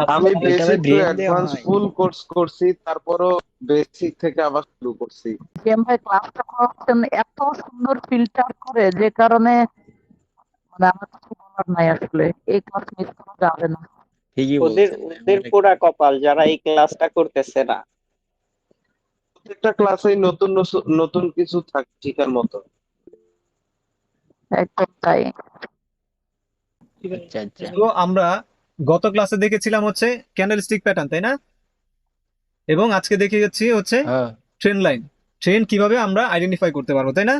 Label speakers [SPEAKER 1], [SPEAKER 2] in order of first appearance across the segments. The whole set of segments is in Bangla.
[SPEAKER 1] আপনার
[SPEAKER 2] আমি
[SPEAKER 1] ওইটা ভাই
[SPEAKER 2] বেসিক টু
[SPEAKER 1] ব্রেন দিয়ে
[SPEAKER 2] অ্যাডভান্স
[SPEAKER 1] হয়।
[SPEAKER 2] ফুল কোর্স করছি, তারপরও বেসিক থেকে আবার শুরু করছি।
[SPEAKER 3] জিএম ভাই ক্লাসটা করাচ্ছেন এত সুন্দর ফিল্টার করে, যে কারণে মানে আমার কিছু বলার নাই আসলে। এই ক্লাস মিস করা যাবে না।
[SPEAKER 1] ঠিকই
[SPEAKER 4] ওদের
[SPEAKER 1] বলছেন ভাই,
[SPEAKER 4] ওদের
[SPEAKER 1] আমার
[SPEAKER 4] পোড়া কপাল যারা এই ক্লাসটা করতেছে না।
[SPEAKER 2] প্রত্যেকটা ক্লাসেই নতুন নতুন কিছু থাকে শেখার মতো।
[SPEAKER 3] একদম তাই।
[SPEAKER 1] আচ্ছা আচ্ছা।
[SPEAKER 5] তো আমরা গত ক্লাসে দেখেছিলাম হচ্ছে ক্যান্ডেলস্টিক প্যাটার্ন, তাই না? এবং আজকে দেখে যাচ্ছি হচ্ছে
[SPEAKER 1] হ্যাঁ।
[SPEAKER 5] Train line. ট্রেন কিভাবে আমরা আইডেন্টিফাই করতে পারবো, তাই না?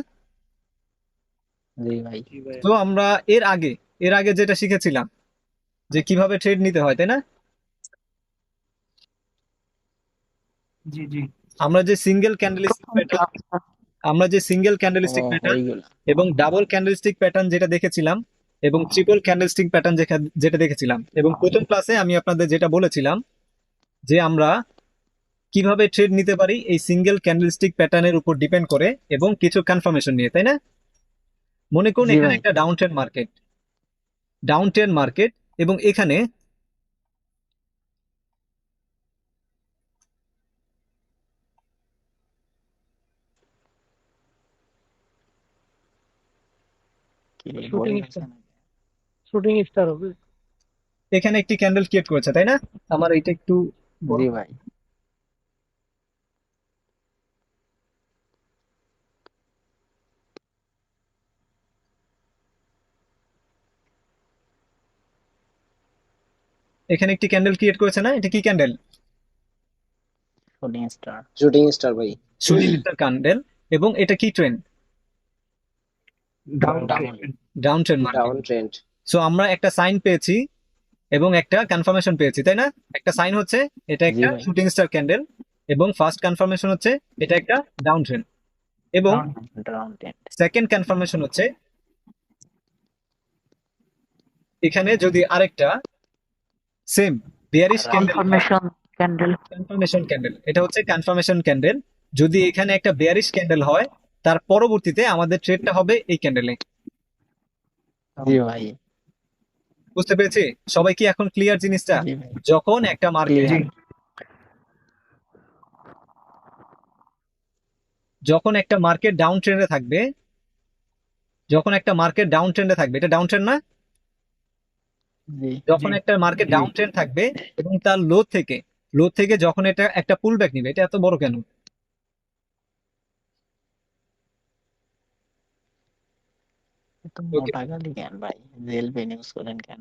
[SPEAKER 1] জি ভাই।
[SPEAKER 5] তো আমরা এর আগে যেটা শিখেছিলাম যে কিভাবে ট্রেড নিতে হয়, তাই না?
[SPEAKER 6] জি জি।
[SPEAKER 5] আমরা যে সিঙ্গেল ক্যান্ডেলস্টিক
[SPEAKER 3] প্রথম
[SPEAKER 5] প্যাটার্ন
[SPEAKER 3] ক্লাসটা।
[SPEAKER 5] আমরা যে সিঙ্গেল
[SPEAKER 1] ও,
[SPEAKER 5] ক্যান্ডেলস্টিক প্যাটার্ন
[SPEAKER 1] ওইগুলা।
[SPEAKER 5] এবং ডাবল ক্যান্ডেলস্টিক প্যাটার্ন যেটা দেখেছিলাম, এবং ট্রিপল ক্যান্ডেলস্টিক প্যাটার্ন যেটা দেখেছিলাম, এবং প্রথম ক্লাসে আমি আপনাদের যেটা বলেছিলাম যে আমরা কিভাবে ট্রেড নিতে পারি এই সিঙ্গেল ক্যান্ডেলস্টিক প্যাটার্নের উপর ডিপেন্ড করে এবং কিছু কনফার্মেশন নিয়ে, তাই না? মনে করুন
[SPEAKER 1] জি
[SPEAKER 5] এখানে
[SPEAKER 1] ভাই।
[SPEAKER 5] একটা ডাউন ট্রেন্ড মার্কেট এবং এখানে
[SPEAKER 1] কি রে,
[SPEAKER 6] শুটিং
[SPEAKER 1] বোরিং
[SPEAKER 6] স্টার,
[SPEAKER 1] হচ্ছে না?
[SPEAKER 6] শুটিং স্টার হবে।
[SPEAKER 5] এখানে একটি ক্যান্ডেল ক্রিয়েট করেছে, তাই না? আমার এটা একটু বড়।
[SPEAKER 1] জি ভাই।
[SPEAKER 5] এখানে একটি ক্যান্ডেল ক্রিয়েট করেছে না? এটা কি candle?
[SPEAKER 1] Shooting star.
[SPEAKER 7] Shooting star ভাই।
[SPEAKER 5] Shooting star candle. এবং এটা কি trend?
[SPEAKER 6] Down
[SPEAKER 1] down.
[SPEAKER 5] Down trend market.
[SPEAKER 7] Down trend.
[SPEAKER 5] So আমরা একটা সাইন পেয়েছি এবং একটা কনফার্মেশন পেয়েছি, তাই না? একটা সাইন হচ্ছে এটা
[SPEAKER 1] জি
[SPEAKER 5] একটা
[SPEAKER 1] ভাই।
[SPEAKER 5] শুটিং স্টার ক্যান্ডেল, এবং ফার্স্ট কনফার্মেশন হচ্ছে এটা একটা ডাউন ট্রেন্ড, এবং
[SPEAKER 6] down.
[SPEAKER 1] Down tent.
[SPEAKER 5] Second confirmation হচ্ছে এখানে যদি আরেকটা সেম বিয়ারিশ
[SPEAKER 1] আর
[SPEAKER 5] ক্যান্ডেল হয়।
[SPEAKER 3] Confirmation candle.
[SPEAKER 5] কনফার্মেশন ক্যান্ডেল, এটা হচ্ছে কনফার্মেশন ক্যান্ডেল। যদি এখানে একটা বিয়ারিশ ক্যান্ডেল হয়, তার পরবর্তীতে আমাদের ট্রেডটা হবে এই ক্যান্ডেলে।
[SPEAKER 1] জি ভাই।
[SPEAKER 5] বুঝতে পেরেছি? সবাই কি এখন ক্লিয়ার জিনিসটা?
[SPEAKER 1] জি ভাই।
[SPEAKER 5] যখন একটা মার্কেট
[SPEAKER 6] জি।
[SPEAKER 1] ক্লিয়ার।
[SPEAKER 5] যখন একটা মার্কেট ডাউন ট্রেন্ডে থাকবে যখন একটা মার্কেট ডাউন ট্রেন্ডে থাকবে, এটা ডাউন ট্রেন্ড না?
[SPEAKER 1] জি।
[SPEAKER 5] যখন
[SPEAKER 6] জি
[SPEAKER 5] একটা মার্কেট
[SPEAKER 6] জি।
[SPEAKER 5] ডাউন ট্রেন্ড থাকবে এবং তার লো থেকে যখন এটা একটা পুল ব্যাক নিবে, এটা এত বড় কেন?
[SPEAKER 1] এত
[SPEAKER 5] ওকে।
[SPEAKER 1] মোটা গালি কেন ভাই? জেল পেন ইউজ করেন কেন?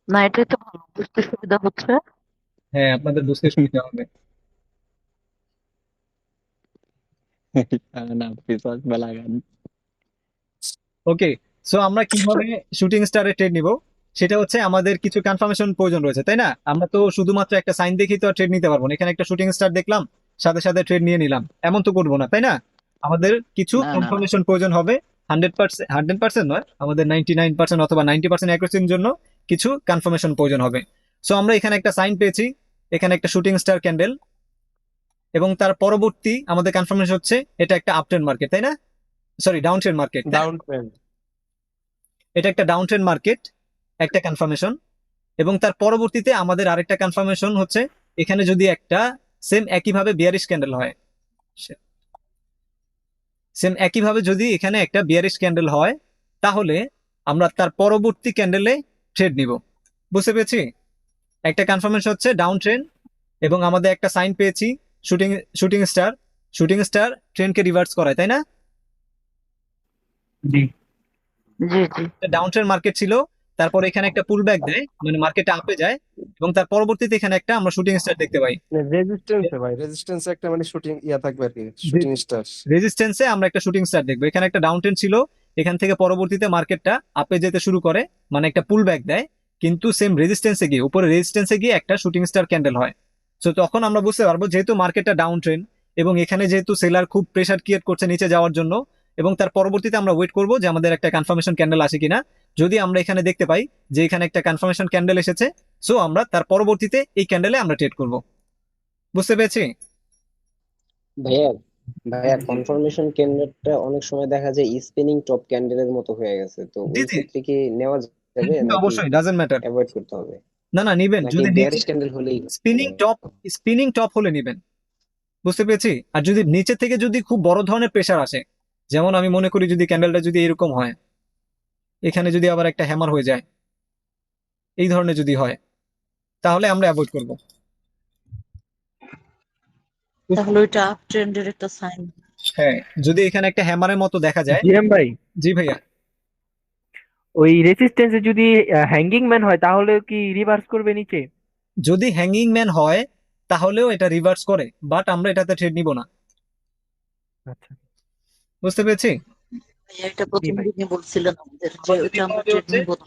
[SPEAKER 3] না, এটাই তো ভালো, বুঝতে সুবিধা হচ্ছে।
[SPEAKER 5] হ্যাঁ, আপনাদের বুঝতে সুবিধা হবে।
[SPEAKER 1] না, পিছাস বেলা গান।
[SPEAKER 5] ওকে। সো আমরা কিভাবে শুটিং স্টারে ট্রেড নিব, সেটা হচ্ছে আমাদের কিছু কনফার্মেশন প্রয়োজন রয়েছে, তাই না? আমরা তো শুধুমাত্র একটা সাইন দেখেই তো ট্রেড নিতে পারবো না। এখানে একটা শুটিং স্টার দেখলাম, সাথে সাথে ট্রেড নিয়ে নিলাম, এমন তো করবো না, তাই না? আমাদের কিছু
[SPEAKER 1] না না না।
[SPEAKER 5] কনফার্মেশন প্রয়োজন হবে। 100%, 100% নয়, আমাদের 99% অথবা 90% অ্যাকুরেসির জন্য কিছু কনফার্মেশন প্রয়োজন হবে। সো আমরা এখানে একটা সাইন পেয়েছি, এখানে একটা শুটিং স্টার ক্যান্ডেল, এবং তার পরবর্তী আমাদের কনফার্মেশন হচ্ছে এটা একটা আপ ট্রেন্ড মার্কেট, তাই না? Sorry, down trend market.
[SPEAKER 2] Down trend.
[SPEAKER 5] এটা একটা ডাউন ট্রেন্ড মার্কেট, একটা কনফার্মেশন। এবং তার পরবর্তীতে আমাদের আরেকটা কনফার্মেশন হচ্ছে এখানে যদি একটা সেম একইভাবে বিয়ারিশ ক্যান্ডেল হয়, যদি এখানে একটা বিয়ারিশ ক্যান্ডেল হয়, তাহলে আমরা তার পরবর্তী ক্যান্ডেলে ট্রেড নিব। বুঝতে পেরেছি? একটা কনফার্মেশন হচ্ছে ডাউন ট্রেন্ড, এবং আমাদের একটা সাইন পেয়েছি shooting shooting star shooting star ট্রেন্ডকে রিভার্স করায়, তাই না?
[SPEAKER 6] জি
[SPEAKER 3] জি জি।
[SPEAKER 5] ডাউন ট্রেন্ড মার্কেট ছিল, তারপর এখানে একটা পুল ব্যাক দেয়, মানে মার্কেটটা আপে যায়, এবং তার পরবর্তীতে এখানে একটা আমরা শুটিং স্টার দেখতে পাই।
[SPEAKER 2] রেজিস্ট্যান্সে ভাই, রেজিস্ট্যান্সে একটা মানে শুটিং ইয়া থাকবে আর কি, শুটিং স্টার।
[SPEAKER 5] রেজিস্ট্যান্সে আমরা একটা শুটিং স্টার দেখবো। এখানে একটা ডাউন ট্রেন্ড ছিল, এখান থেকে পরবর্তীতে মার্কেটটা আপে যেতে শুরু করে, মানে একটা পুল ব্যাক দেয়, কিন্তু সেম রেজিস্ট্যান্সে গিয়ে উপরে রেজিস্ট্যান্সে গিয়ে একটা শুটিং স্টার ক্যান্ডেল হয়। তো তখন আমরা বুঝতে পারবো যেহেতু মার্কেটটা ডাউন ট্রেন্ড, এবং এখানে যেহেতু সেলার খুব প্রেসার ক্রিয়েট করছে নিচে যাওয়ার জন্য, এবং তার পরবর্তীতে আমরা ওয়েট করবো যে আমাদের একটা কনফার্মেশন ক্যান্ডেল আসে কিনা। যদি আমরা এখানে দেখতে পাই যে এখানে একটা কনফার্মেশন ক্যান্ডেল এসেছে, সো আমরা তার পরবর্তীতে এই ক্যান্ডেলে আমরা ট্রেড করব। বুঝতে পেরেছি?
[SPEAKER 7] ভাইয়া ভাইয়া
[SPEAKER 6] জি।
[SPEAKER 7] কনফার্মেশন ক্যান্ডেলটা অনেক সময় দেখা যায় স্পিনিং টপ ক্যান্ডেলের মতো হয়ে গেছে, তো
[SPEAKER 5] জি
[SPEAKER 7] ওই
[SPEAKER 5] জি।
[SPEAKER 7] ক্ষেত্রে কি নেওয়া যায়? যাবে
[SPEAKER 5] কিন্তু
[SPEAKER 7] নাকি
[SPEAKER 5] অবশ্যই ডাজেন্ট ম্যাটার।
[SPEAKER 7] অ্যাভয়েড করতে হবে
[SPEAKER 5] না নিবেন,
[SPEAKER 7] নাকি
[SPEAKER 5] যদি নিচে
[SPEAKER 7] বিয়ারিশ ক্যান্ডেল হলেই
[SPEAKER 5] স্পিনিং টপ হলে নিবেন, বুঝতে পেরেছি। আর যদি নিচে থেকে যদি খুব বড় ধরনের প্রেসার আসে, যেমন আমি মনে করি যদি ক্যান্ডেলটা যদি এরকম হয়, এখানে যদি আবার একটা হ্যামার হয়ে যায়, এই ধরনের যদি হয়, তাহলে আমরা অ্যাভয়েড করব।
[SPEAKER 3] তাহলে ওইটা আপ ট্রেন্ডের একটা সাইন।
[SPEAKER 5] হ্যাঁ, যদি এখানে একটা হ্যামারের মতো দেখা যায়।
[SPEAKER 6] জিএম ভাই,
[SPEAKER 5] জি ভাইয়া।
[SPEAKER 6] ওই রেসিস্টেন্সে যদি হ্যাঙ্গিং ম্যান হয় তাহলে কি রিভার্স করবে নিচে?
[SPEAKER 5] যদি হ্যাঙ্গিং ম্যান হয় তাহলেও এটা রিভার্স করে, বাট আমরা এটাতে ট্রেড নিব না,
[SPEAKER 6] আচ্ছা,
[SPEAKER 5] বুঝতে পেরেছি।
[SPEAKER 3] ভাইয়া এটা
[SPEAKER 6] জি
[SPEAKER 3] প্রথম
[SPEAKER 6] ভাই।
[SPEAKER 3] দিনই বলছিলেন আমাদের যে ওইটা আমরা ট্রেড নিব না।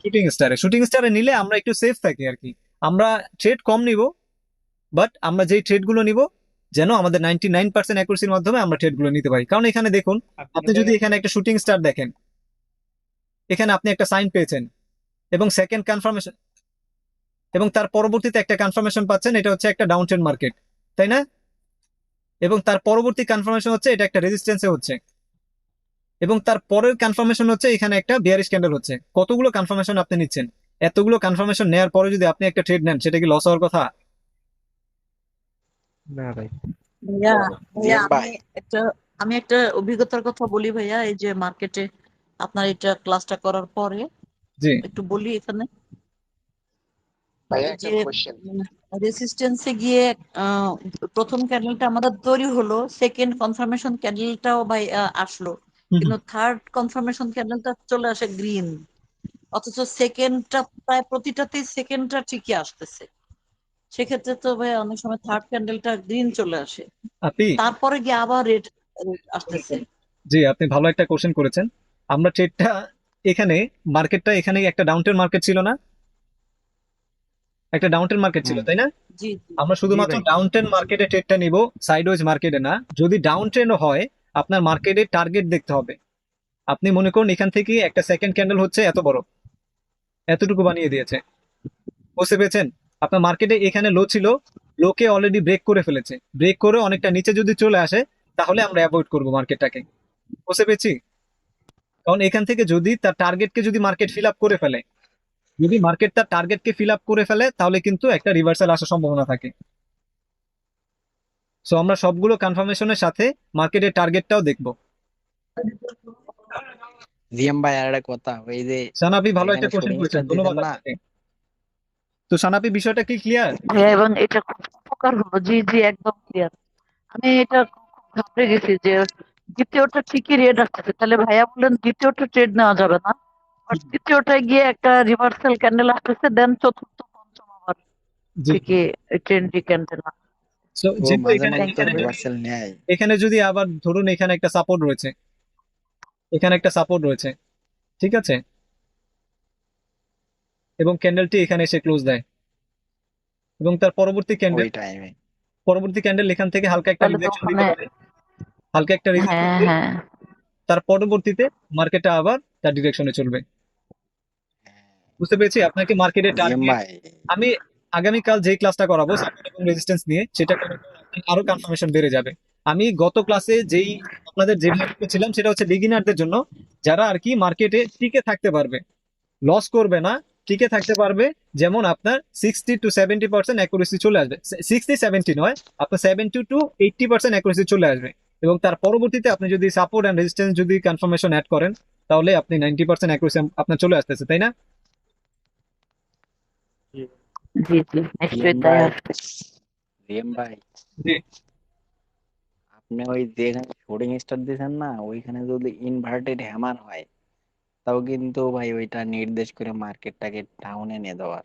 [SPEAKER 5] শুটিং স্টারে নিলে আমরা একটু সেফ থাকি আর কি। আমরা ট্রেড কম নিব, বাট আমরা যেই ট্রেড গুলো নিব যেন আমাদের 99% অ্যাকুরেসির মাধ্যমে আমরা ট্রেড গুলো নিতে পারি। কারণ এখানে দেখুন, আপনি যদি এখানে একটা শুটিং স্টার দেখেন, এখানে আপনি একটা সাইন পেয়েছেন এবং সেকেন্ড কনফার্মেশন, এবং তার পরবর্তীতে একটা কনফার্মেশন পাচ্ছেন, এটা হচ্ছে একটা ডাউন ট্রেন্ড মার্কেট, তাই না? এবং তার পরবর্তী কনফার্মেশন হচ্ছে এটা একটা রেজিস্ট্যান্সে হচ্ছে, এবং তার পরের কনফার্মেশন হচ্ছে এখানে একটা বিয়ারিশ ক্যান্ডেল হচ্ছে। কতগুলো কনফার্মেশন আপনি নিচ্ছেন? এতগুলো কনফার্মেশন নেওয়ার পরে যদি আপনি একটা ট্রেড নেন, সেটা কি লস হওয়ার কথা?
[SPEAKER 6] না ভাই।
[SPEAKER 3] ভাইয়া ভাইয়া
[SPEAKER 2] জিএম ভাই
[SPEAKER 3] আমি একটা অভিজ্ঞতার কথা বলি ভাইয়া, এই যে মার্কেটে আপনার এটা ক্লাসটা করার পরে
[SPEAKER 5] জি
[SPEAKER 3] একটু বলি এখানে।
[SPEAKER 7] ভাইয়া
[SPEAKER 3] এই
[SPEAKER 7] একটা
[SPEAKER 3] যে
[SPEAKER 7] কোশ্চেন।
[SPEAKER 3] রেসিস্টেন্সে গিয়ে আহ, প্রথম ক্যান্ডেলটা আমাদের তৈরি হলো, সেকেন্ড কনফার্মেশন ক্যান্ডেলটাও ভাই আসলো,
[SPEAKER 5] হুম হুম।
[SPEAKER 3] কিন্তু থার্ড কনফার্মেশন ক্যান্ডেলটা চলে আসে গ্রিন, অথচ সেকেন্ডটা প্রায় প্রতিটাতেই সেকেন্ডটা ঠিকই আসতেছে। সেক্ষেত্রে তো ভাই অনেক সময় থার্ড ক্যান্ডেলটা গ্রিন চলে আসে,
[SPEAKER 5] আপনি
[SPEAKER 3] তারপরে গিয়ে আবার রেড আসতেছে।
[SPEAKER 5] জি আপনি ভালো একটা কোশ্চেন করেছেন। আমরা ট্রেডটা এখানে, মার্কেটটা এখানে একটা ডাউন ট্রেন্ড মার্কেট ছিল না, একটা ডাউন ট্রেন্ড মার্কেট ছিল,
[SPEAKER 7] হুম
[SPEAKER 5] তাই না?
[SPEAKER 3] জি জি
[SPEAKER 5] আমরা
[SPEAKER 6] জি
[SPEAKER 5] শুধুমাত্র
[SPEAKER 6] ভাই।
[SPEAKER 5] ডাউন ট্রেন্ড মার্কেটে ট্রেডটা নিব, সাইডওয়েজ মার্কেটে না। যদি ডাউন ট্রেন্ড হয়, আপনার মার্কেটে টার্গেট দেখতে হবে। আপনি মনে করুন এখান থেকে একটা সেকেন্ড ক্যান্ডেল হচ্ছে এত বড়, এতটুকু বানিয়ে দিয়েছে, বুঝতে পেরেছেন? আপনার মার্কেটে এখানে লো ছিল, লোকে অলরেডি ব্রেক করে ফেলেছে, ব্রেক করে অনেকটা নিচে যদি চলে আসে, তাহলে আমরা অ্যাভয়েড করবো মার্কেটটাকে, বুঝতে পেরেছি। কারণ এখান থেকে যদি তার টার্গেটকে যদি মার্কেট ফিল আপ করে ফেলে, যদি মার্কেট তার টার্গেটকে ফিল আপ করে ফেলে, তাহলে কিন্তু একটা রিভার্সাল আসার সম্ভাবনা থাকে। সো আমরা সবগুলো কনফার্মেশনের সাথে মার্কেটের টার্গেটটাও দেখবো।
[SPEAKER 7] জিএম ভাই আর একটা কথা, ওই যে
[SPEAKER 5] সানাপি ভালো একটা
[SPEAKER 7] যেখানে
[SPEAKER 5] কোশ্চেন
[SPEAKER 7] শুটিং
[SPEAKER 5] করেছেন,
[SPEAKER 7] স্টার
[SPEAKER 5] ধন্যবাদ
[SPEAKER 7] দিয়েছেন না,
[SPEAKER 5] আপনাকে। তো সানাপি, বিষয়টা কি ক্লিয়ার?
[SPEAKER 3] ভাইয়া, এবং এটা খুব উপকার হলো। জি জি একদম ক্লিয়ার। আমি এটা খুব ঘাবড়ে গেছি যে দ্বিতীয়টা ঠিকই রেড আসতেছে, তাহলে ভাইয়া বললেন দ্বিতীয়টা ট্রেড নেওয়া যাবে না, আর তৃতীয়টায় গিয়ে একটা রিভার্সাল ক্যান্ডেল আসতেছে, দেন চতুর্থ পঞ্চম আবার
[SPEAKER 5] জি।
[SPEAKER 3] ঠিকই ট্রেন্ডি ক্যান্ডেল।
[SPEAKER 5] সো
[SPEAKER 7] ও
[SPEAKER 5] যেহেতু
[SPEAKER 7] মাঝে
[SPEAKER 5] এখানে
[SPEAKER 7] মাঝে তো
[SPEAKER 5] এখানে যদি
[SPEAKER 7] রিভার্সাল নেয়।
[SPEAKER 5] এখানে যদি আবার ধরুন এখানে একটা সাপোর্ট রয়েছে, এখানে একটা সাপোর্ট রয়েছে, ঠিক আছে, এবং ক্যান্ডেলটি এখানে এসে ক্লোজ দেয়, এবং তার
[SPEAKER 7] ওই টাইমে
[SPEAKER 5] পরবর্তী ক্যান্ডেল এখান থেকে হালকা একটা
[SPEAKER 3] তাহলে তো
[SPEAKER 5] রিজেকশন
[SPEAKER 3] ওখানে
[SPEAKER 5] দিতে পারে, হালকা একটা রেজিস্ট্যান্স
[SPEAKER 3] হ্যাঁ
[SPEAKER 5] দিয়ে,
[SPEAKER 3] হ্যাঁ
[SPEAKER 5] তার পরবর্তীতে মার্কেটটা আবার তার ডিরেকশনে চলবে, বুঝতে পেরেছি। আপনাকে মার্কেটের
[SPEAKER 7] জিএম
[SPEAKER 5] টার্গেট,
[SPEAKER 7] ভাই
[SPEAKER 5] আমি আগামীকাল যে ক্লাসটা করাবো সাপোর্ট এবং রেজিস্ট্যান্স নিয়ে, সেটা করার পর আপনার আরো কনফার্মেশন বেড়ে যাবে। আমি গত ক্লাসে যেই আপনাদের যেভাবে ছিলাম, সেটা হচ্ছে বিগিনারদের জন্য, যারা আর কি মার্কেটে টিকে থাকতে পারবে, লস করবে না, টিকে থাকতে পারবে। যেমন আপনার 60 to 70% অ্যাকুরেসি চলে আসবে, 60-70 নয়, আপনার 70 to 80% অ্যাকুরেসি চলে আসবে, এবং তার পরবর্তীতে আপনি যদি সাপোর্ট অ্যান্ড রেজিস্ট্যান্স যদি কনফার্মেশন অ্যাড করেন, তাহলে আপনি 90% অ্যাকুরেসি আপনার চলে আসতেছে, তাই না?
[SPEAKER 3] জি জি নিশ্চয়ই
[SPEAKER 7] জিএম
[SPEAKER 3] তাই
[SPEAKER 7] ভাই
[SPEAKER 3] আসবে।
[SPEAKER 7] জিএম ভাই
[SPEAKER 5] জি
[SPEAKER 7] আপনি ওই যেখানে শুটিং স্টার দিয়েছেন না, ওইখানে যদি ইনভার্টেড হ্যামার হয়, তাও কিন্তু ভাই ওইটা নির্দেশ করে মার্কেটটাকে ডাউনে নিয়ে দেওয়ার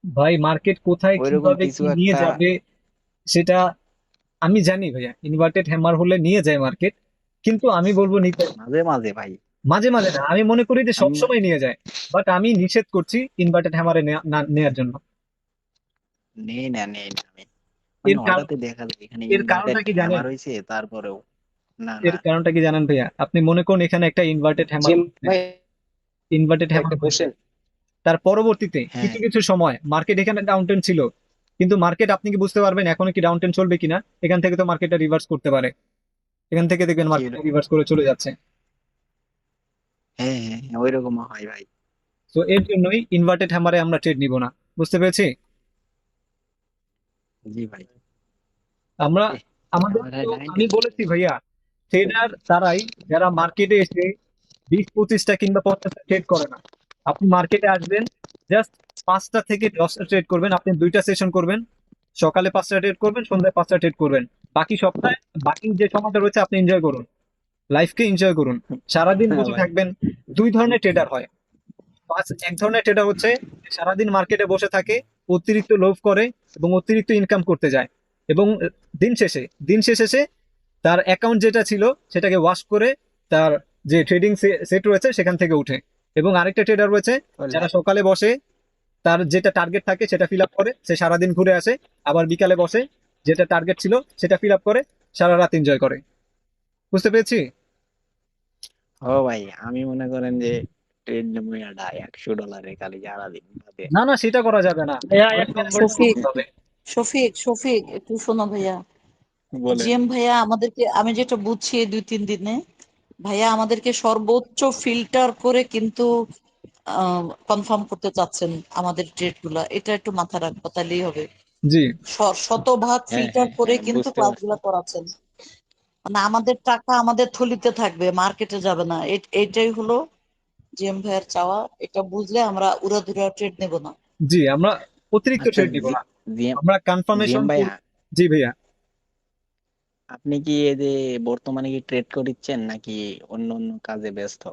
[SPEAKER 5] ভাই, মার্কেট কোথায়
[SPEAKER 7] ওইরকম
[SPEAKER 5] কিভাবে
[SPEAKER 7] কিছু
[SPEAKER 5] কি নিয়ে
[SPEAKER 7] একটা।
[SPEAKER 5] যাবে সেটা আমি জানি ভাইয়া, ইনভার্টেড হ্যামার হলে নিয়ে যায় মার্কেট, কিন্তু আমি বলবো নিতে
[SPEAKER 7] মাঝে মাঝে ভাই
[SPEAKER 5] মাঝে মাঝে না, আমি মনে করি যে
[SPEAKER 7] আমি
[SPEAKER 5] সবসময় নিয়ে যায়, বাট আমি নিষেধ করছি ইনভার্টেড হ্যামারে নেওয়ার জন্য।
[SPEAKER 7] নেই না আমি মানে
[SPEAKER 5] এর কারণ,
[SPEAKER 7] হঠাৎই দেখা যায় এখানে
[SPEAKER 5] এর
[SPEAKER 7] ইনভার্টেড
[SPEAKER 5] কারণটা কি জানেন?
[SPEAKER 7] হ্যামার হয়েছে, তারপরেও না
[SPEAKER 5] এর
[SPEAKER 7] না।
[SPEAKER 5] কারণটা কি জানেন ভাইয়া? আপনি মনে করুন এখানে একটা
[SPEAKER 7] জিএম ভাই
[SPEAKER 5] ইনভার্টেড হ্যামার
[SPEAKER 7] একটা
[SPEAKER 5] হয়েছে,
[SPEAKER 7] কোশ্চেন।
[SPEAKER 5] তার পরবর্তীতে
[SPEAKER 7] হ্যাঁ
[SPEAKER 5] কিছু কিছু সময় মার্কেট এখানে ডাউন ট্রেন্ড ছিল, কিন্তু মার্কেট আপনি কি বুঝতে পারবেন এখনো কি ডাউন ট্রেন্ড চলবে কিনা? এখান থেকে তো মার্কেটটা রিভার্স করতে পারে, এখান থেকে দেখবেন
[SPEAKER 7] কি
[SPEAKER 5] মার্কেট রিভার্স করে চলে যাচ্ছে।
[SPEAKER 7] হ্যাঁ ওইরকম হয় ভাই।
[SPEAKER 5] তো এর জন্যই ইনভার্টেড হ্যামারে আমরা ট্রেড নিব না, বুঝতে পেরেছি?
[SPEAKER 7] জি ভাই।
[SPEAKER 5] আমরা
[SPEAKER 7] এহ,
[SPEAKER 5] আমাদের
[SPEAKER 7] আমার
[SPEAKER 5] তো
[SPEAKER 7] 90
[SPEAKER 5] আমি বলেছি ভাইয়া, ট্রেডার তারাই যারা মার্কেটে এসে 20-25টা কিংবা 50টা ট্রেড করে না। আপনি মার্কেটে আসবেন, জাস্ট 5টা থেকে 10টা ট্রেড করবেন, আপনি 2টা সেশন করবেন, সকালে 5টা ট্রেড করবেন, সন্ধ্যায় 5টা ট্রেড করবেন। বাকি সপ্তাহে বাকি যে সময়টা রয়েছে আপনি এনজয় করুন, লাইফকে এনজয় করুন। সারাদিন
[SPEAKER 7] হ্যাঁ
[SPEAKER 5] বসে
[SPEAKER 7] ভাই।
[SPEAKER 5] থাকবেন। দুই ধরনের ট্রেডার হয়। এক ধরনের ট্রেডার হচ্ছে সারাদিন মার্কেটে বসে থাকে, অতিরিক্ত লোভ করে এবং অতিরিক্ত ইনকাম করতে যায়, এবং দিন শেষে সে তার অ্যাকাউন্ট যেটা ছিল সেটাকে ওয়াশ করে তার যে ট্রেডিং সেট রয়েছে সেখান থেকে উঠে। এবং আরেকটা ট্রেডার রয়েছে
[SPEAKER 7] বলে
[SPEAKER 5] যারা সকালে বসে, তার যেটা টার্গেট থাকে সেটা ফিল আপ করে, সে সারাদিন ঘুরে আসে, আবার বিকালে বসে যেটা টার্গেট ছিল সেটা ফিল আপ করে, সারা রাত এনজয় করে। বুঝতে পেরেছি?
[SPEAKER 7] ও ভাই, আমি মনে করেন যে ট্রেড নেবো এটা $100 খালি সারাদিন ভাবে।
[SPEAKER 5] না না, সেটা করা যাবে না,
[SPEAKER 8] ভাইয়া
[SPEAKER 5] অনেক
[SPEAKER 8] এক
[SPEAKER 5] ম্যানেজ
[SPEAKER 8] নম্বর
[SPEAKER 3] শফিক
[SPEAKER 5] করতে হবে।
[SPEAKER 3] শফিক একটু শোনো ভাইয়া।
[SPEAKER 7] বলেন।
[SPEAKER 3] জিএম ভাইয়া আমাদেরকে, আমি যেটা বুঝছি এই 2-3 দিনে ভাইয়া আমাদেরকে সর্বোচ্চ ফিল্টার করে কিন্তু কনফার্ম করতে চাচ্ছেন আমাদের ট্রেড গুলা। এটা একটু মাথা রাখবো, তাহলেই হবে।
[SPEAKER 5] জি
[SPEAKER 3] শতভাগ
[SPEAKER 7] হ্যাঁ
[SPEAKER 3] ফিল্টার
[SPEAKER 7] হ্যাঁ
[SPEAKER 3] করে
[SPEAKER 7] হ্যাঁ,
[SPEAKER 3] কিন্তু
[SPEAKER 7] বুঝতে পারছি।
[SPEAKER 3] ক্লাসগুলো করাচ্ছেন, মানে আমাদের টাকা আমাদের থলিতে থাকবে, মার্কেটে যাবে না। এইটাই হলো জিএম ভাইয়ের চাওয়া। এটা বুঝলে আমরা উড়াধুরা ট্রেড নেব না।
[SPEAKER 5] জি, আমরা অতিরিক্ত
[SPEAKER 7] আচ্ছা
[SPEAKER 5] ট্রেড নিব না,
[SPEAKER 7] জিএম
[SPEAKER 5] আমরা
[SPEAKER 7] জিএম
[SPEAKER 5] কনফার্মেশন।
[SPEAKER 7] ভাইয়া,
[SPEAKER 5] জি ভাইয়া।
[SPEAKER 7] আপনি কি এই যে বর্তমানে কি ট্রেড করছেন নাকি অন্য অন্য কাজে ব্যস্ত?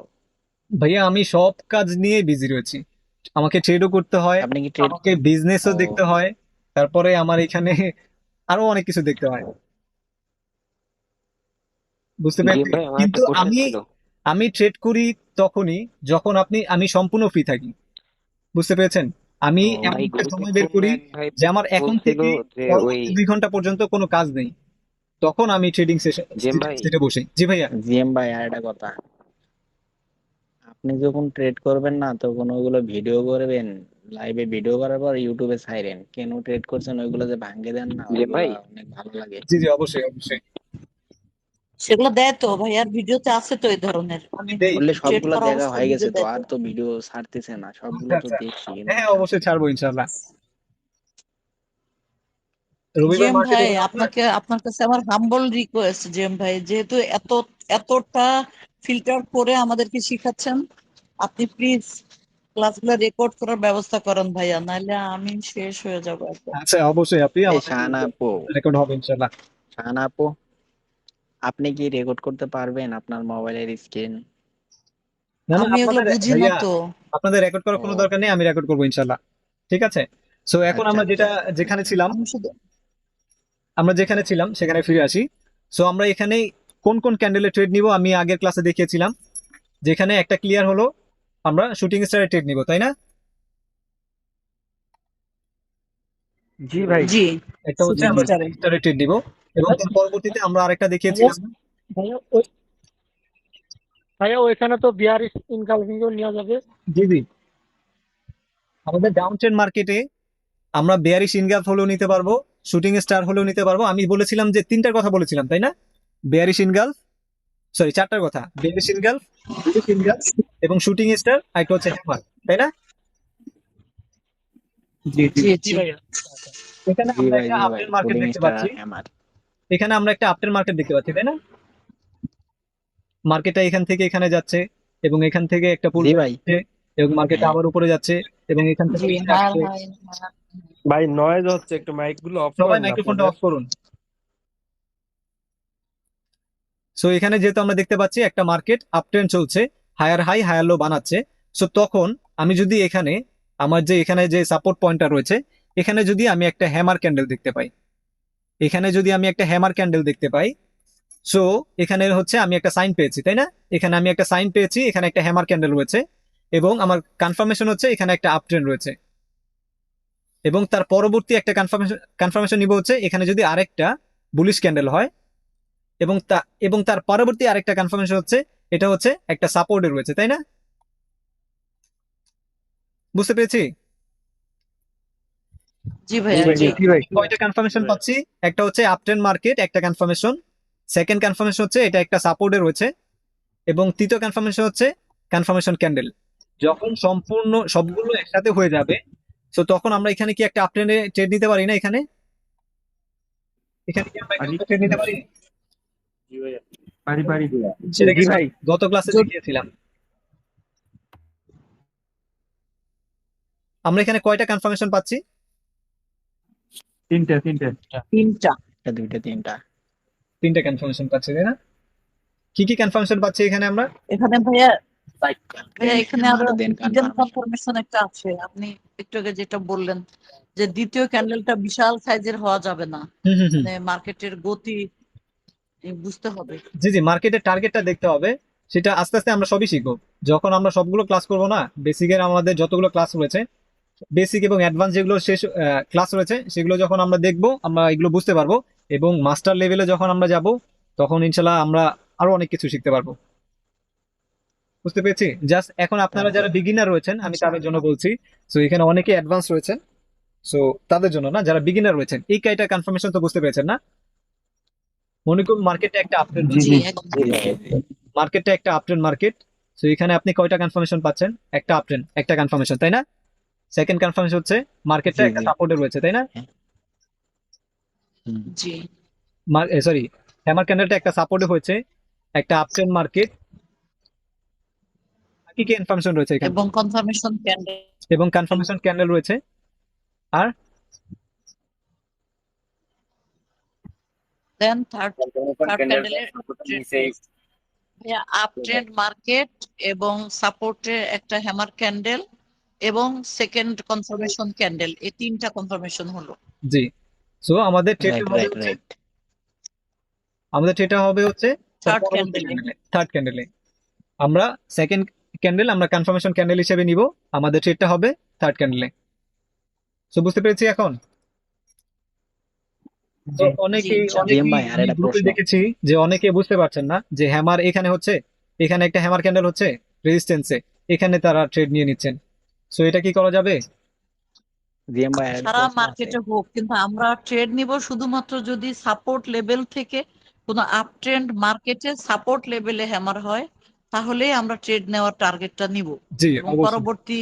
[SPEAKER 5] ভাইয়া আমি সব কাজ নিয়ে বিজি রয়েছি, আমাকে ট্রেডও করতে হয়,
[SPEAKER 7] আপনি কি ট্রেড?
[SPEAKER 5] আমাকে বিজনেসও
[SPEAKER 7] ও
[SPEAKER 5] দেখতে হয়, তারপরে আমার এখানে আরো অনেক কিছু দেখতে হয়, বুঝতে
[SPEAKER 9] জিম
[SPEAKER 5] পেরেছি?
[SPEAKER 9] ভাই, আমার
[SPEAKER 5] কিন্তু
[SPEAKER 9] একটা কোশ্চেন
[SPEAKER 5] আমি
[SPEAKER 9] ছিল।
[SPEAKER 5] আমি ট্রেড করি তখনই যখন আমি সম্পূর্ণ ফ্রি থাকি, বুঝতে পেরেছেন? আমি
[SPEAKER 7] ও
[SPEAKER 5] এমন
[SPEAKER 9] ভাই,
[SPEAKER 5] একটা সময় বের
[SPEAKER 9] গুরুত্বপূর্ণ
[SPEAKER 5] করি
[SPEAKER 9] এক ভাই
[SPEAKER 5] যে আমার এখন
[SPEAKER 9] বলছিল
[SPEAKER 5] থেকে
[SPEAKER 9] যে ওই
[SPEAKER 5] পরবর্তী 2 ঘন্টা পর্যন্ত কোনো কাজ নেই, তখন আমি ট্রেডিং সেশন
[SPEAKER 9] জিম ভাই,
[SPEAKER 5] সেটে বসি। জি ভাইয়া।
[SPEAKER 7] জিএম ভাই, আর একটা কথা, আপনি যখন ট্রেড করবেন না তখন ওগুলো ভিডিও করবেন, লাইভে ভিডিও করার পর ইউটিউবে ছাইরেন কেন ট্রেড করছেন, ওইগুলো যে ভাঙ্গে দেন না,
[SPEAKER 9] জিম
[SPEAKER 7] ওইগুলা
[SPEAKER 9] ভাই,
[SPEAKER 7] অনেক ভালো লাগে।
[SPEAKER 5] জি জি, অবশ্যই অবশ্যই।
[SPEAKER 3] সেগুলো দেয় তো ভাইয়ার ভিডিওতে আছে তো এই ধরনের,
[SPEAKER 5] আমি
[SPEAKER 3] আমি
[SPEAKER 5] দেই।
[SPEAKER 7] বললে
[SPEAKER 3] ট্রেড
[SPEAKER 7] সবগুলা
[SPEAKER 3] করা
[SPEAKER 7] দেখা
[SPEAKER 3] অবস্থায়
[SPEAKER 7] হয়ে
[SPEAKER 3] ভিডিও
[SPEAKER 7] গেছে তো,
[SPEAKER 3] দেয় তো।
[SPEAKER 7] আর তো ভিডিও ছাড়তেছে না, সবগুলো
[SPEAKER 5] আচ্ছা
[SPEAKER 7] তো
[SPEAKER 5] আচ্ছা,
[SPEAKER 7] দেখছি কিন্তু
[SPEAKER 5] হ্যাঁ
[SPEAKER 7] ছাড়তেছে
[SPEAKER 5] অবশ্যই
[SPEAKER 7] না।
[SPEAKER 5] ছাড়বো ইনশাল্লাহ। রবিবার
[SPEAKER 3] জিএম
[SPEAKER 5] মার্কেট
[SPEAKER 3] ভাই,
[SPEAKER 5] হবে না আপনার?
[SPEAKER 3] আপনার কাছে আমার হাম্বল রিকোয়েস্ট জিএম ভাই, যেহেতু এতটা ফিল্টার করে আমাদেরকে শিখাচ্ছেন, আপনি প্লিজ ক্লাসগুলো রেকর্ড করার ব্যবস্থা করেন ভাইয়া, নাহলে আমি শেষ হয়ে যাবো একদম।
[SPEAKER 5] আচ্ছা অবশ্যই, আপনি
[SPEAKER 7] এই
[SPEAKER 5] আমাদের
[SPEAKER 7] শাহানা আপু,
[SPEAKER 5] রেকর্ড হবে ইনশাল্লাহ।
[SPEAKER 7] শাহানা আপু, আপনি কি রেকর্ড করতে পারবেন আপনার মোবাইলের স্ক্রিন?
[SPEAKER 5] না না,
[SPEAKER 3] আমি এগুলো
[SPEAKER 5] আপনাদের
[SPEAKER 3] বুঝি না
[SPEAKER 5] ভাইয়া,
[SPEAKER 3] তো।
[SPEAKER 5] আপনাদের রেকর্ড করার কোনো
[SPEAKER 7] ও
[SPEAKER 5] দরকার নেই, আমি রেকর্ড করবো ইনশাল্লাহ। ঠিক আছে। সো এখন
[SPEAKER 7] আচ্ছা
[SPEAKER 5] আমরা
[SPEAKER 7] আচ্ছা
[SPEAKER 5] যেখানে
[SPEAKER 7] আচ্ছা।
[SPEAKER 5] ছিলাম,
[SPEAKER 3] আমি শুধু
[SPEAKER 5] সেখানে ফিরে আসি। সো আমরা এখানে কোন কোন ক্যান্ডেলের ট্রেড নিব আমি আগের ক্লাসে দেখিয়েছিলাম, যেখানে একটা ক্লিয়ার হলো আমরা শুটিং স্টারের ট্রেড নিব, তাই না?
[SPEAKER 6] জি ভাই।
[SPEAKER 3] জি,
[SPEAKER 5] একটা হচ্ছে
[SPEAKER 3] শুটিং
[SPEAKER 5] আমরা
[SPEAKER 3] স্টারে।
[SPEAKER 5] শুটিং স্টারের ট্রেড নিব, এবং তার পরবর্তীতে আমরা আরেকটা
[SPEAKER 8] ভাইয়া
[SPEAKER 5] দেখিয়েছিলাম।
[SPEAKER 8] ভাইয়া ওই ভাইয়া ওইখানে তো বিয়ার ইনকালভিংও নেওয়া যাবে।
[SPEAKER 5] জি জি, আমাদের ডাউন ট্রেন্ড মার্কেটে আমরা বেয়ারিশ ইনগাপ হলেও নিতে পারবো, শুটিং স্টার হলেও নিতে পারবো। আমি বলেছিলাম যে 3টার কথা বলেছিলাম, তাই না? বেয়ারিশ ইনগালফ, সরি 4টার কথা, বেয়ারিশ ইনগালফ, বুলিশ ইনগালফ, এবং শুটিং স্টার, আর একটা হচ্ছে হ্যামার, তাই না? জি জি।
[SPEAKER 3] জি
[SPEAKER 8] জি
[SPEAKER 3] জি
[SPEAKER 8] ভাইয়া।
[SPEAKER 5] এখানে
[SPEAKER 7] জি
[SPEAKER 5] আমরা
[SPEAKER 7] ভাই,
[SPEAKER 5] একটা
[SPEAKER 7] জি ভাই,
[SPEAKER 5] আপট্রেন্ড মার্কেট
[SPEAKER 7] শুটিং
[SPEAKER 5] দেখতে
[SPEAKER 7] স্টার
[SPEAKER 5] পাচ্ছি,
[SPEAKER 7] আর হ্যামার।
[SPEAKER 5] এখানে আমরা একটা আপট্রেন্ড মার্কেট দেখতে পাচ্ছি, তাই না? মার্কেটটা এখান থেকে এখানে যাচ্ছে, এবং এখান থেকে একটা পুল
[SPEAKER 7] জি
[SPEAKER 5] ব্যাক
[SPEAKER 7] ভাই।
[SPEAKER 5] হচ্ছে, এবং মার্কেটটা
[SPEAKER 7] হ্যাঁ
[SPEAKER 5] আবার উপরে যাচ্ছে, এবং এখান থেকে
[SPEAKER 3] জি,
[SPEAKER 5] নিচে
[SPEAKER 3] হার
[SPEAKER 5] আসছে।
[SPEAKER 3] হাই।
[SPEAKER 2] ভাই নয়েজ হচ্ছে, একটু মাইক গুলো অফ
[SPEAKER 5] সবাই
[SPEAKER 2] করেন না
[SPEAKER 5] মাইক্রোফোনটা
[SPEAKER 2] আপনাদের।
[SPEAKER 5] অফ করুন। সো এখানে যেহেতু আমরা দেখতে পাচ্ছি একটা মার্কেট আপ ট্রেন্ড চলছে, হায়ার হাই হায়ার লো বানাচ্ছে। সো তখন আমি যদি এখানে আমার যে এখানে যে সাপোর্ট পয়েন্টটা রয়েছে, এখানে যদি আমি একটা হ্যামার ক্যান্ডেল দেখতে পাই, এখানে যদি আমি একটা হ্যামার ক্যান্ডেল দেখতে পাই, সো এখানে হচ্ছে আমি একটা সাইন পেয়েছি, তাই না? এখানে আমি একটা সাইন পেয়েছি, এখানে একটা হ্যামার ক্যান্ডেল রয়েছে, এবং আমার কনফার্মেশন হচ্ছে এখানে একটা আপ ট্রেন্ড রয়েছে, এবং তার পরবর্তী একটা কনফার্মেশন নিব হচ্ছে এখানে যদি আরেকটা বুলিশ ক্যান্ডেল হয়, এবং তার পরবর্তী আরেকটা কনফার্মেশন হচ্ছে এটা হচ্ছে একটা সাপোর্টে রয়েছে, তাই না?
[SPEAKER 3] জি
[SPEAKER 5] বুঝতে পেরেছি?
[SPEAKER 3] ভাইয়া জি।
[SPEAKER 6] জি ভাই।
[SPEAKER 5] কয়টা কনফার্মেশন পাচ্ছি? একটা হচ্ছে আপট্রেন্ড মার্কেট, একটা কনফার্মেশন, সেকেন্ড কনফার্মেশন হচ্ছে এটা একটা সাপোর্টে রয়েছে, এবং তৃতীয় কনফার্মেশন হচ্ছে কনফার্মেশন ক্যান্ডেল। যখন সম্পূর্ণ সবগুলো একসাথে হয়ে যাবে, তো তখন আমরা এখানে কি একটা আপট্রেন্ডে ট্রেড নিতে পারি না? এখানে এখানে কি আমরা
[SPEAKER 6] পারি
[SPEAKER 5] একটা ট্রেড নিতে পারি?
[SPEAKER 6] পারি পারি
[SPEAKER 5] সেটা
[SPEAKER 6] জি
[SPEAKER 5] কিন্তু
[SPEAKER 6] ভাই।
[SPEAKER 5] গত ক্লাসে
[SPEAKER 3] যদি
[SPEAKER 5] দেখিয়েছিলাম। আমরা এখানে কয়টা কনফার্মেশন পাচ্ছি?
[SPEAKER 6] তিনটে
[SPEAKER 3] তিনটা
[SPEAKER 1] একটা দুইটা তিনটা।
[SPEAKER 5] তিনটা কনফার্মেশন পাচ্ছি, তাই না? কি কি কনফার্মেশন পাচ্ছি এখানে আমরা?
[SPEAKER 3] এখানে ভাইয়া এখানে আরো
[SPEAKER 1] দেন
[SPEAKER 3] হিডেন
[SPEAKER 1] কনফার্মেশন।
[SPEAKER 3] কনফার্মেশন একটা আছে। আপনি একটু আগে যেটা বললেন যে দ্বিতীয় ক্যান্ডেলটা বিশাল সাইজের হওয়া যাবে না,
[SPEAKER 5] হুম হুম হুম।
[SPEAKER 3] মানে মার্কেটের গতি বুঝতে হবে।
[SPEAKER 5] জি জি, মার্কেটের টার্গেটটা দেখতে হবে। সেটা আস্তে আস্তে আমরা সবই শিখবো যখন আমরা সবগুলো ক্লাস করবো না। বেসিকের আমাদের যতগুলো ক্লাস রয়েছে, বেসিক এবং অ্যাডভান্স যেগুলো শেষ ক্লাস রয়েছে, সেগুলো যখন আমরা দেখবো আমরা এগুলো বুঝতে পারবো। এবং মাস্টার লেভেলে যখন আমরা যাব, তখন ইনশাল্লাহ আমরা আরো অনেক কিছু শিখতে পারবো। বুঝতে পেরেছি। জাস্ট এখন আপনারা যারা বিগিনার রয়েছেন, আমি তাদের জন্য বলছি। সো এখানে অনেকে অ্যাডভান্স রয়েছেন, সো তাদের জন্য না, যারা বিগিনার রয়েছেন এই কয়টা কনফার্মেশন তো বুঝতে পেরেছেন না? মনে করুন মার্কেটে একটা আপট্রেন্ড
[SPEAKER 6] জি
[SPEAKER 5] রয়েছে,
[SPEAKER 6] জি
[SPEAKER 3] একদম।
[SPEAKER 5] মার্কেটটা একটা আপট্রেন্ড মার্কেট। সো এখানে আপনি কয়টা কনফার্মেশন পাচ্ছেন? একটা আপট্রেন্ড, একটা কনফার্মেশন, তাই না? সেকেন্ড কনফার্মেশন হচ্ছে মার্কেটটা
[SPEAKER 1] জি
[SPEAKER 5] একটা
[SPEAKER 1] জি।
[SPEAKER 5] সাপোর্টে রয়েছে, তাই না?
[SPEAKER 1] হ্যাঁ। হুম।
[SPEAKER 3] জি,
[SPEAKER 5] সরি, হ্যামার ক্যান্ডেলটা একটা সাপোর্টে হয়েছে, একটা আপট্রেন্ড মার্কেট। কি কি ইনফরমেশন রয়েছে এখানে?
[SPEAKER 3] এবং কনফার্মেশন ক্যান্ডেল,
[SPEAKER 5] এবং কনফার্মেশন ক্যান্ডেল রয়েছে। আর
[SPEAKER 3] দেন থার্ড ক্যান্ডেলের ভাইয়া আপ ট্রেন্ড মার্কেট এবং সাপোর্টের একটা হ্যামার ক্যান্ডেল এবং সেকেন্ড কনফার্মেশন ক্যান্ডেল, এই তিনটা কনফার্মেশন হলো।
[SPEAKER 5] জি, সো আমাদের
[SPEAKER 1] রাইট রাইট রাইট।
[SPEAKER 5] ট্রেডটা হবে হচ্ছে তার
[SPEAKER 3] থার্ড
[SPEAKER 5] পরবর্তী
[SPEAKER 3] ক্যান্ডেলে
[SPEAKER 5] ক্যান্ডেলে, থার্ড ক্যান্ডেলে। আমরা সেকেন্ড ক্যান্ডেল আমরা কনফার্মেশন ক্যান্ডেল হিসেবে নিব, আমাদের ট্রেডটা হবে থার্ড ক্যান্ডেলে। সো বুঝতে পেরেছি এখন? তো
[SPEAKER 6] জি
[SPEAKER 3] জি
[SPEAKER 5] অনেকেই
[SPEAKER 1] জিএম
[SPEAKER 5] অনেকেই
[SPEAKER 1] ভাই আর
[SPEAKER 5] আমি
[SPEAKER 1] একটা
[SPEAKER 5] গ্রুপে
[SPEAKER 1] প্রশ্ন।
[SPEAKER 5] দেখেছি যে অনেকে বুঝতে পারছেন না যে হ্যামার এখানে হচ্ছে, এখানে একটা হ্যামার ক্যান্ডেল হচ্ছে রেজিস্ট্যান্সে, এখানে তারা ট্রেড নিয়ে নিচ্ছেন। সো এটা কি করা যাবে?
[SPEAKER 1] জিএম ভাই আর একটা
[SPEAKER 3] সারা
[SPEAKER 1] প্রশ্ন আছে।
[SPEAKER 3] মার্কেটে হোক, কিন্তু আমরা ট্রেড নিব শুধুমাত্র যদি সাপোর্ট লেভেল থেকে কোনো আপ ট্রেন্ড মার্কেটে সাপোর্ট লেভেলে হ্যামার হয়, তাহলেই আমরা ট্রেড নেওয়ার টার্গেটটা নিব
[SPEAKER 5] জি
[SPEAKER 3] এবং
[SPEAKER 5] অবশ্যই।
[SPEAKER 3] পরবর্তী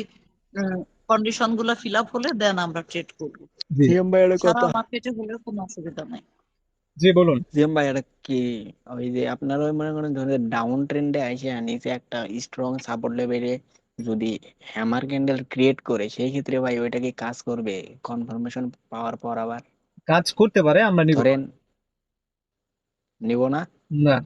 [SPEAKER 3] কন্ডিশন গুলো ফিল আপ হলে দেন আমরা ট্রেড করব।
[SPEAKER 5] জি
[SPEAKER 1] জিএম ভাই একটা
[SPEAKER 3] সারা
[SPEAKER 1] কথা।
[SPEAKER 3] মার্কেটে হলে কোনো অসুবিধা নাই।
[SPEAKER 5] জি বলুন।
[SPEAKER 1] জিএম ভাই এটা কি, ওই যে আপনারা ওই মনে করেন ধরেন ডাউন ট্রেন্ডে আইসে নিচে একটা স্ট্রং সাপোর্ট লেভেলে যদি হ্যামার ক্যান্ডেল ক্রিয়েট করে, সেই ক্ষেত্রে ভাই ওইটা কি কাজ করবে কনফার্মেশন পাওয়ার পর আবার?
[SPEAKER 5] কাজ করতে পারে, আমরা নিব
[SPEAKER 1] ধরেন নিব না।
[SPEAKER 5] না।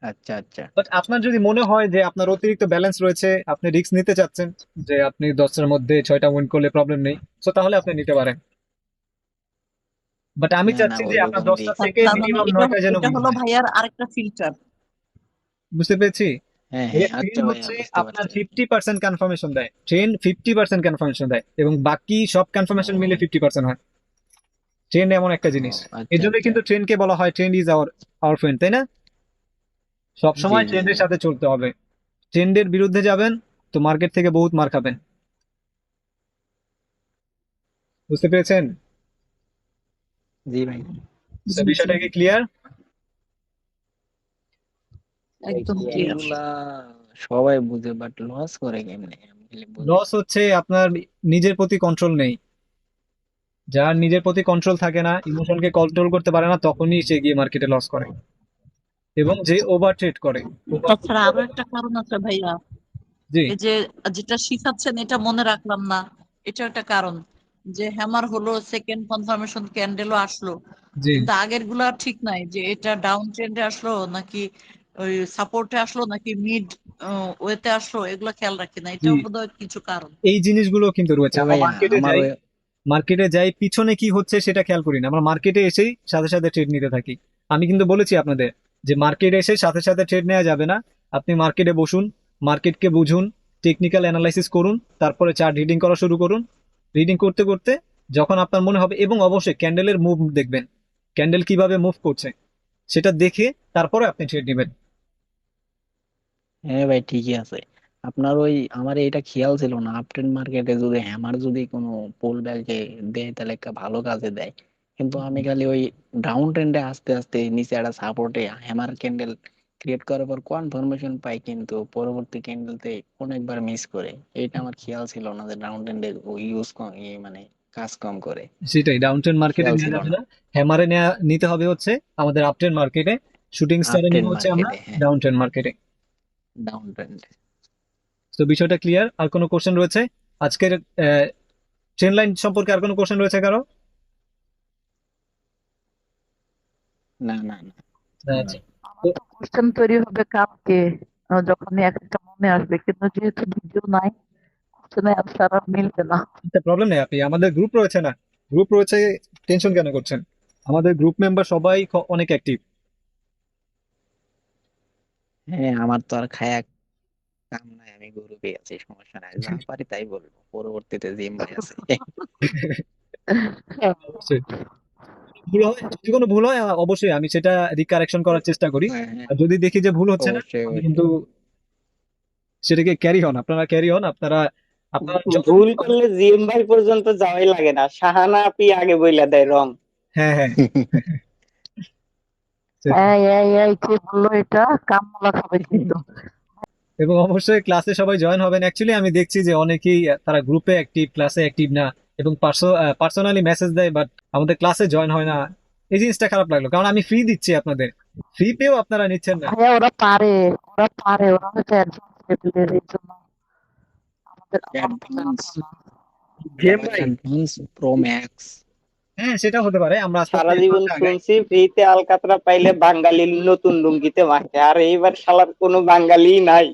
[SPEAKER 1] আচ্ছা আচ্ছা।
[SPEAKER 5] বাট আপনার যদি মনে হয় যে আপনার অতিরিক্ত ব্যালেন্স রয়েছে, আপনি রিস্ক নিতে চাচ্ছেন, যে আপনি 10টার মধ্যে 6টা উইন করলে প্রবলেম নেই, তো তাহলে আপনি নিতে পারেন। বাট আমি
[SPEAKER 1] না না,
[SPEAKER 5] চাচ্ছি যে আপনার
[SPEAKER 1] ওইরকম
[SPEAKER 5] 10টা
[SPEAKER 1] রিস্ক।
[SPEAKER 5] থেকে
[SPEAKER 3] তার মানে
[SPEAKER 5] মিনিমাম
[SPEAKER 3] এটা
[SPEAKER 5] 9টা যেন
[SPEAKER 3] এটা
[SPEAKER 5] উইন
[SPEAKER 3] হলো
[SPEAKER 5] হয়।
[SPEAKER 3] ভাইয়ার আরেকটা ফিল্টার।
[SPEAKER 5] বুঝতে পেরেছি।
[SPEAKER 1] হ্যাঁ হ্যাঁ,
[SPEAKER 5] ট্রেন
[SPEAKER 1] আচ্ছা ভাইয়া
[SPEAKER 5] হচ্ছে
[SPEAKER 1] বুঝতে
[SPEAKER 5] আপনার
[SPEAKER 1] পারছি।
[SPEAKER 5] 50% কনফার্মেশন দেয়, ট্রেন 50% কনফার্মেশন দেয়, এবং বাকি সব কনফার্মেশন মিলে
[SPEAKER 1] ও
[SPEAKER 5] 50% হয়। ট্রেন এমন একটা
[SPEAKER 1] ও,
[SPEAKER 5] জিনিস। এই
[SPEAKER 1] আচ্ছা
[SPEAKER 5] জন্য
[SPEAKER 1] আচ্ছা।
[SPEAKER 5] কিন্তু ট্রেনকে বলা হয় trend is our our friend, তাই না? সব
[SPEAKER 1] জি
[SPEAKER 5] সময়
[SPEAKER 1] জি জি।
[SPEAKER 5] ট্রেন্ডের সাথে চলতে হবে। ট্রেন্ডের বিরুদ্ধে যাবেন তো মার্কেট থেকে বহুত মার খাবেন। বুঝতে পেরেছেন?
[SPEAKER 1] জি ভাই।
[SPEAKER 5] তো
[SPEAKER 3] জি জি,
[SPEAKER 5] বিষয়টা কি ক্লিয়ার?
[SPEAKER 3] একদম ক্লিয়ার।
[SPEAKER 1] এইগুলা সবাই বুঝে, বাট লস করে কেমনে আমি খালি বুঝি
[SPEAKER 5] লস
[SPEAKER 1] না।
[SPEAKER 5] হচ্ছে আপনার নিজের প্রতি কন্ট্রোল নেই। যার নিজের প্রতি কন্ট্রোল থাকে না, ইমোশনকে কন্ট্রোল করতে পারে না, তখনই সে গিয়ে মার্কেটে লস করে। এবং যে ওভার ট্রেড করে, ওভার
[SPEAKER 3] তাছাড়া আরো একটা কারণ আছে ভাইয়া,
[SPEAKER 5] জি
[SPEAKER 3] এই যে যেটা শিখাচ্ছেন এটা মনে রাখলাম না, এটা একটা কারণ। যে হ্যামার হলো, সেকেন্ড কনফার্মেশন ক্যান্ডেলও আসলো,
[SPEAKER 5] জি
[SPEAKER 3] কিন্তু আগের গুলা ঠিক নাই যে এটা ডাউন ট্রেন্ডে আসলো নাকি ওই সাপোর্টে আসলো নাকি মিড ওয়েতে আসলো, এগুলো খেয়াল রাখি না।
[SPEAKER 5] জি,
[SPEAKER 3] এটাও বোধহয় কিছু কারণ।
[SPEAKER 5] এই জিনিসগুলো কিন্তু রয়েছে।
[SPEAKER 1] ও
[SPEAKER 5] আমরা
[SPEAKER 1] ভাইয়া
[SPEAKER 5] মার্কেটে
[SPEAKER 1] আমার
[SPEAKER 5] যাই,
[SPEAKER 1] ওই
[SPEAKER 5] পিছনে কি হচ্ছে সেটা খেয়াল করি না, আমরা মার্কেটে এসেই সাথে সাথে ট্রেড নিতে থাকি। আমি কিন্তু বলেছি আপনাদের যে মার্কেটে এসে সাথে সাথে ট্রেড নেওয়া যাবে না। আপনি মার্কেটে বসুন, মার্কেটকে বুঝুন, টেকনিক্যাল অ্যানালাইসিস করুন, তারপরে চার্ট রিডিং করা শুরু করুন। রিডিং করতে করতে যখন আপনার মনে হবে, এবং অবশ্যই ক্যান্ডেলের মুভ দেখবেন, ক্যান্ডেল কিভাবে মুভ করছে সেটা দেখে তারপরে আপনি ট্রেড নেবেন।
[SPEAKER 1] হ্যাঁ ভাই ঠিকই আছে। আপনার ওই আমার এটা খেয়াল ছিল না, আপট্রেন্ড মার্কেটে যদি হ্যামার যদি কোনো পুল ব্যাকে দেয় তাহলে একটা ভালো কাজে দেয়। কিন্তু আমি খালি ওই ডাউন ট্রেন্ডে আস্তে আস্তে নিচে একটা সাপোর্টে হ্যামার ক্যান্ডেল ক্রিয়েট করার পর কনফার্মেশন পাই, কিন্তু পরবর্তী ক্যান্ডেলতে অনেকবার মিস করে। এটা আমার খেয়াল ছিল না যে ডাউন ট্রেন্ডে ইউজ কম, মানে কাজ কম করে,
[SPEAKER 5] সেটাই, ডাউন ট্রেন্ড মার্কেটে
[SPEAKER 1] খেয়াল
[SPEAKER 5] নেওয়া
[SPEAKER 1] ছিল
[SPEAKER 5] যাবে
[SPEAKER 1] না।
[SPEAKER 5] না, হ্যামারে নিতে হবে হচ্ছে আমাদের আপ ট্রেন্ড মার্কেটে, শুটিং
[SPEAKER 1] আপ
[SPEAKER 5] স্টারে নিব
[SPEAKER 1] ট্রেন্ড
[SPEAKER 5] হচ্ছে আমরা
[SPEAKER 1] মার্কেটে, হ্যাঁ,
[SPEAKER 5] ডাউন ট্রেন্ড মার্কেটে।
[SPEAKER 1] Down trend.
[SPEAKER 5] তো বিষয়টা ক্লিয়ার। আর কোনো কোশ্চেন রয়েছে আজকের ট্রেন্ড লাইন সম্পর্কে? আর কোনো কোশ্চেন রয়েছে কারো?
[SPEAKER 1] না না না,
[SPEAKER 5] আচ্ছা,
[SPEAKER 3] আমার তো কোশ্চেন তৈরি হবে কালকে, যখনই একটা মনে আসবে, কিন্তু যেহেতু ভিডিও নাই, কোশ্চেনের অ্যান্সার আর মিলবে না।
[SPEAKER 5] প্রবলেম নেই, আপনি আমাদের গ্রুপ রয়েছে না, গ্রুপ রয়েছে, টেনশন কেন করছেন? আমাদের গ্রুপ মেম্বার সবাই অনেক অ্যাক্টিভ।
[SPEAKER 1] হ্যাঁ, আমার তো আর খায়া কাম নাই, আমি গ্রুপে আছি, সমস্যা নাই, যা পারি তাই বলবো, পরবর্তীতে জিম ভাই আছে।
[SPEAKER 5] অবশ্যই, ভুল হয়, যদি কোনো ভুল হয় অবশ্যই আমি সেটা রিকারেকশন করার চেষ্টা করি।
[SPEAKER 1] হ্যাঁ হ্যাঁ,
[SPEAKER 5] আর যদি দেখি যে ভুল হচ্ছে না,
[SPEAKER 1] অবশ্যই
[SPEAKER 5] আমি
[SPEAKER 1] অবশ্যই।
[SPEAKER 5] কিন্তু সেটাকে ক্যারি হন, আপনারা ক্যারি হন, আপনারা আপনারা
[SPEAKER 4] ভুল
[SPEAKER 5] যতটুকু পারেন।
[SPEAKER 4] করলে জিএম ভাই পর্যন্ত যাওয়াই লাগে না, শাহানা আপি আগে বইলা দেয় রং।
[SPEAKER 5] হ্যাঁ হ্যাঁ,
[SPEAKER 3] এই এই এই কে বললো এটা? কামলা খাবে কিন্তু।
[SPEAKER 5] এবং অবশ্যই ক্লাসে সবাই জয়েন হবেন। অ্যাকচুয়ালি আমি দেখছি যে অনেকেই তারা গ্রুপে অ্যাক্টিভ, ক্লাসে অ্যাক্টিভ না, এবং পার্সোনালি মেসেজ দেয়, বাট আমাদের ক্লাসে জয়েন হয় না। এই জিনিসটা খারাপ লাগলো, কারণ আমি ফ্রি দিচ্ছি আপনাদের, ফ্রি পেয়েও আপনারা নিচ্ছেন না।
[SPEAKER 3] ভাইয়া ওরা পারে, ওরা হচ্ছে অ্যাডভান্স লেভেলের, এই জন্য আমাদের
[SPEAKER 1] অ্যাডভান্স,
[SPEAKER 6] জেম ভাই,
[SPEAKER 1] অ্যাডভান্স প্রো ম্যাক্স।
[SPEAKER 5] হ্যাঁ, সেটা হতে পারে, আমরা আস্তে
[SPEAKER 4] সারা
[SPEAKER 5] আস্তে
[SPEAKER 4] জীবন
[SPEAKER 5] advance আগাই।
[SPEAKER 4] শুনছি ফ্রিতে আলকাতরা পাইলে বাঙালির নতুন লুঙ্গিতে মাখে, আর এইবার শালার কোনো বাঙালি নাই।